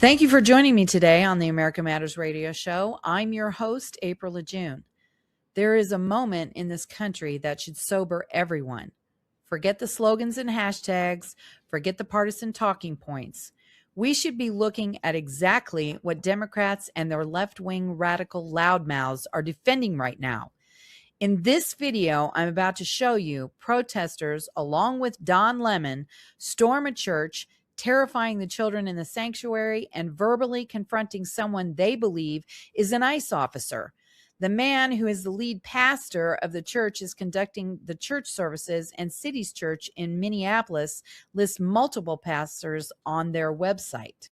Thank you for joining me today on the America Matters radio show. I'm your host, April LaJune. There is a moment in this country that should sober everyone. Forget the slogans and hashtags. Forget the partisan talking points. We should be looking at exactly what Democrats and their left-wing radical loudmouths are defending right now. In this video, I'm about to show you protesters, along with Don Lemon, storm a church, terrifying the children in the sanctuary, and verbally confronting someone they believe is an ICE officer. The man who is the lead pastor of the church is conducting the church services, and City's Church in Minneapolis lists multiple pastors on their website.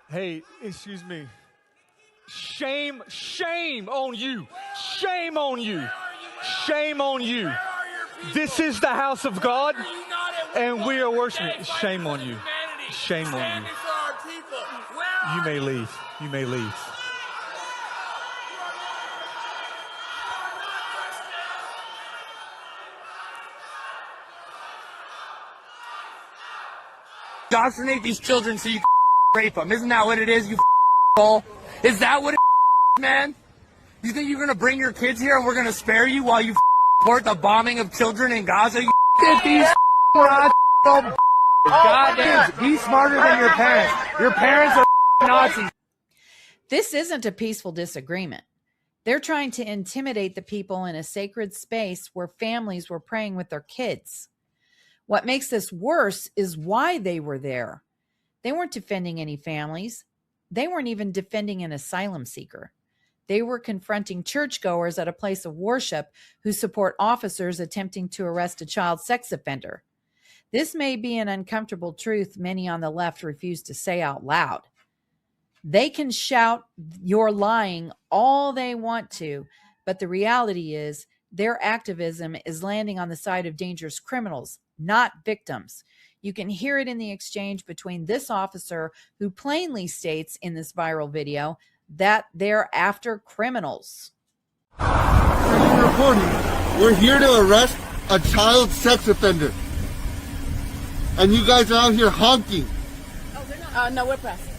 Hey, excuse me. Shame on you. Shame on you. Shame on you. This is the house of God, and we are worshiping. Shame on you. Shame on you. You may leave. You may leave. Indoctrinate these children so you can rape them. Isn't that what it is, you ball? Is that what it is, man? You think you're going to bring your kids here and we're going to spare you while you support the bombing of children in Gaza? You get these rods. Goddamn, be smarter than your parents. Your parents are Nazis. This isn't a peaceful disagreement. They're trying to intimidate the people in a sacred space where families were praying with their kids. What makes this worse is why they were there. They weren't defending any families. They weren't even defending an asylum seeker. They were confronting churchgoers at a place of worship who support officers attempting to arrest a child sex offender. This may be an uncomfortable truth many on the left refuse to say out loud. They can shout, "You're lying," all they want to, but the reality is their activism is landing on the side of dangerous criminals, not victims. You can hear it in the exchange between this officer, who plainly states in this viral video that they're after criminals. Reporting, we're here to arrest a child sex offender. And you guys are out here honking. Oh, they're not. No, we're pressing.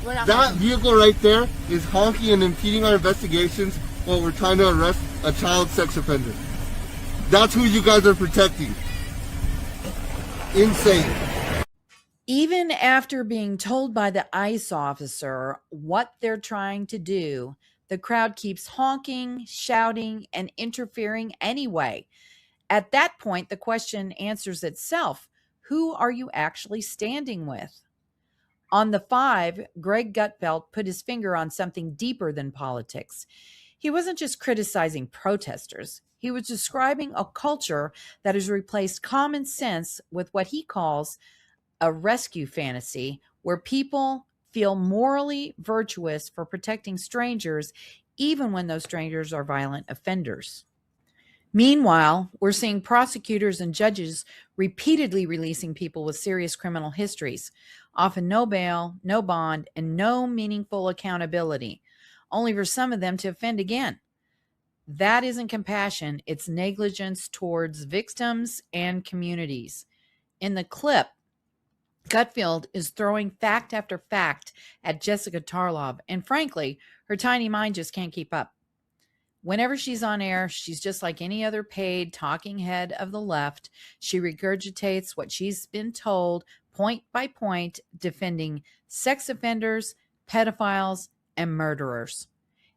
We're not. That vehicle right there is honking and impeding our investigations while we're trying to arrest a child sex offender. That's who you guys are protecting. Insane. Even after being told by the ICE officer what they're trying to do, the crowd keeps honking, shouting, and interfering anyway. At that point, the question answers itself. Who are you actually standing with? On the 5, Greg Gutfeld put his finger on something deeper than politics. He wasn't just criticizing protesters. He was describing a culture that has replaced common sense with what he calls a rescue fantasy, where people feel morally virtuous for protecting strangers, even when those strangers are violent offenders. Meanwhile, we're seeing prosecutors and judges repeatedly releasing people with serious criminal histories, often no bail, no bond, and no meaningful accountability, only for some of them to offend again. That isn't compassion, it's negligence towards victims and communities. In the clip, Gutfeld is throwing fact after fact at Jessica Tarlov, and frankly, her tiny mind just can't keep up. Whenever she's on air, she's just like any other paid talking head of the left. She regurgitates what she's been told point by point, defending sex offenders, pedophiles, and murderers.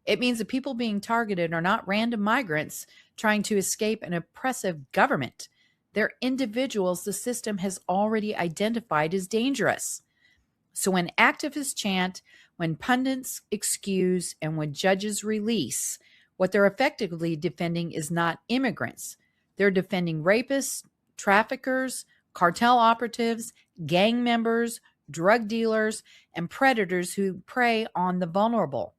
It means the people being targeted are not random migrants trying to escape an oppressive government. They're individuals the system has already identified as dangerous. So when activists chant, when pundits excuse, and when judges release, what they're effectively defending is not immigrants. They're defending rapists, traffickers, cartel operatives, gang members, drug dealers, and predators who prey on the vulnerable.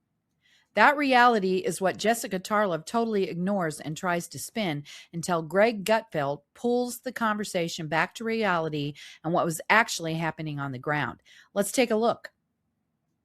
That reality is what Jessica Tarlov totally ignores and tries to spin until Greg Gutfeld pulls the conversation back to reality and what was actually happening on the ground. Let's take a look.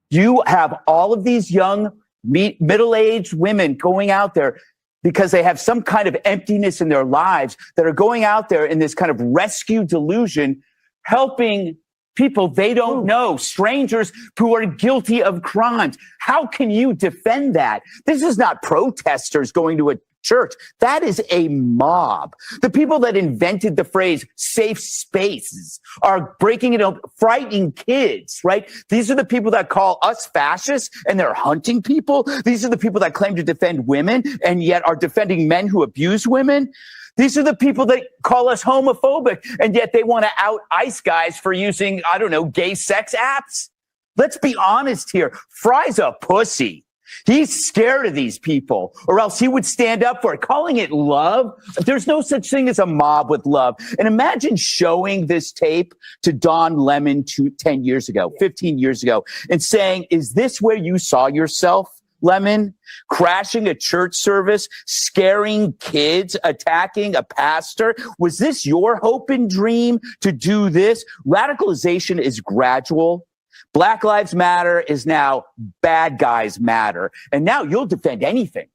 You have all of these young middle-aged women going out there. because they have some kind of emptiness in their lives that are going out there in this kind of rescue delusion, helping people they don't know, strangers who are guilty of crimes. How can you defend that? This is not protesters going to a church. That is a mob. The people that invented the phrase safe spaces are breaking it up, frightening kids, right? These are the people that call us fascists and they're hunting people. These are the people that claim to defend women and yet are defending men who abuse women. These are the people that call us homophobic and yet they want to out ICE guys for using, I don't know, gay sex apps. Let's be honest here. Fry's a pussy. He's scared of these people, or else he would stand up for it. Calling it love, there's no such thing as a mob with love. And imagine showing this tape to Don Lemon 10 years ago, 15 years ago, and saying, is this where you saw yourself, Lemon? Crashing a church service, scaring kids, attacking a pastor? Was this your hope and dream to do this? Radicalization is gradual. Black Lives Matter is now bad guys matter. And now you'll defend anything.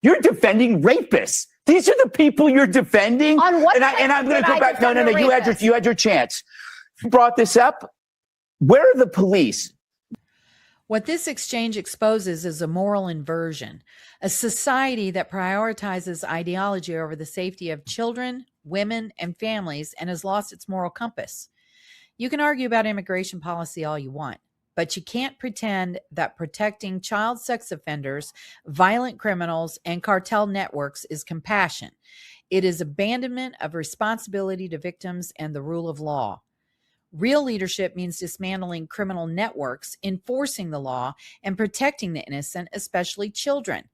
You're defending rapists. These are the people you're defending. On what And I'm going to go back. No. rapist? You had your chance. You brought this up. Where are the police? What this exchange exposes is a moral inversion, a society that prioritizes ideology over the safety of children, women, and families, and has lost its moral compass. You can argue about immigration policy all you want, but you can't pretend that protecting child sex offenders, violent criminals, and cartel networks is compassion. It is abandonment of responsibility to victims and the rule of law. Real leadership means dismantling criminal networks, enforcing the law, and protecting the innocent, especially children.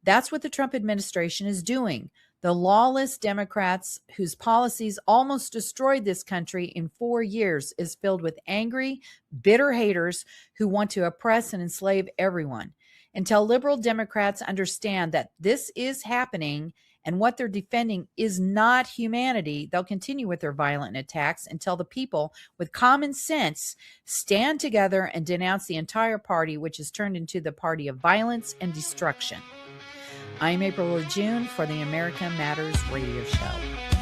That's what the Trump administration is doing. The lawless Democrats whose policies almost destroyed this country in 4 years is filled with angry, bitter haters who want to oppress and enslave everyone. Until liberal Democrats understand that this is happening and what they're defending is not humanity, they'll continue with their violent attacks until the people with common sense stand together and denounce the entire party, which has turned into the party of violence and destruction. I'm April LaJune for the America Matters radio show.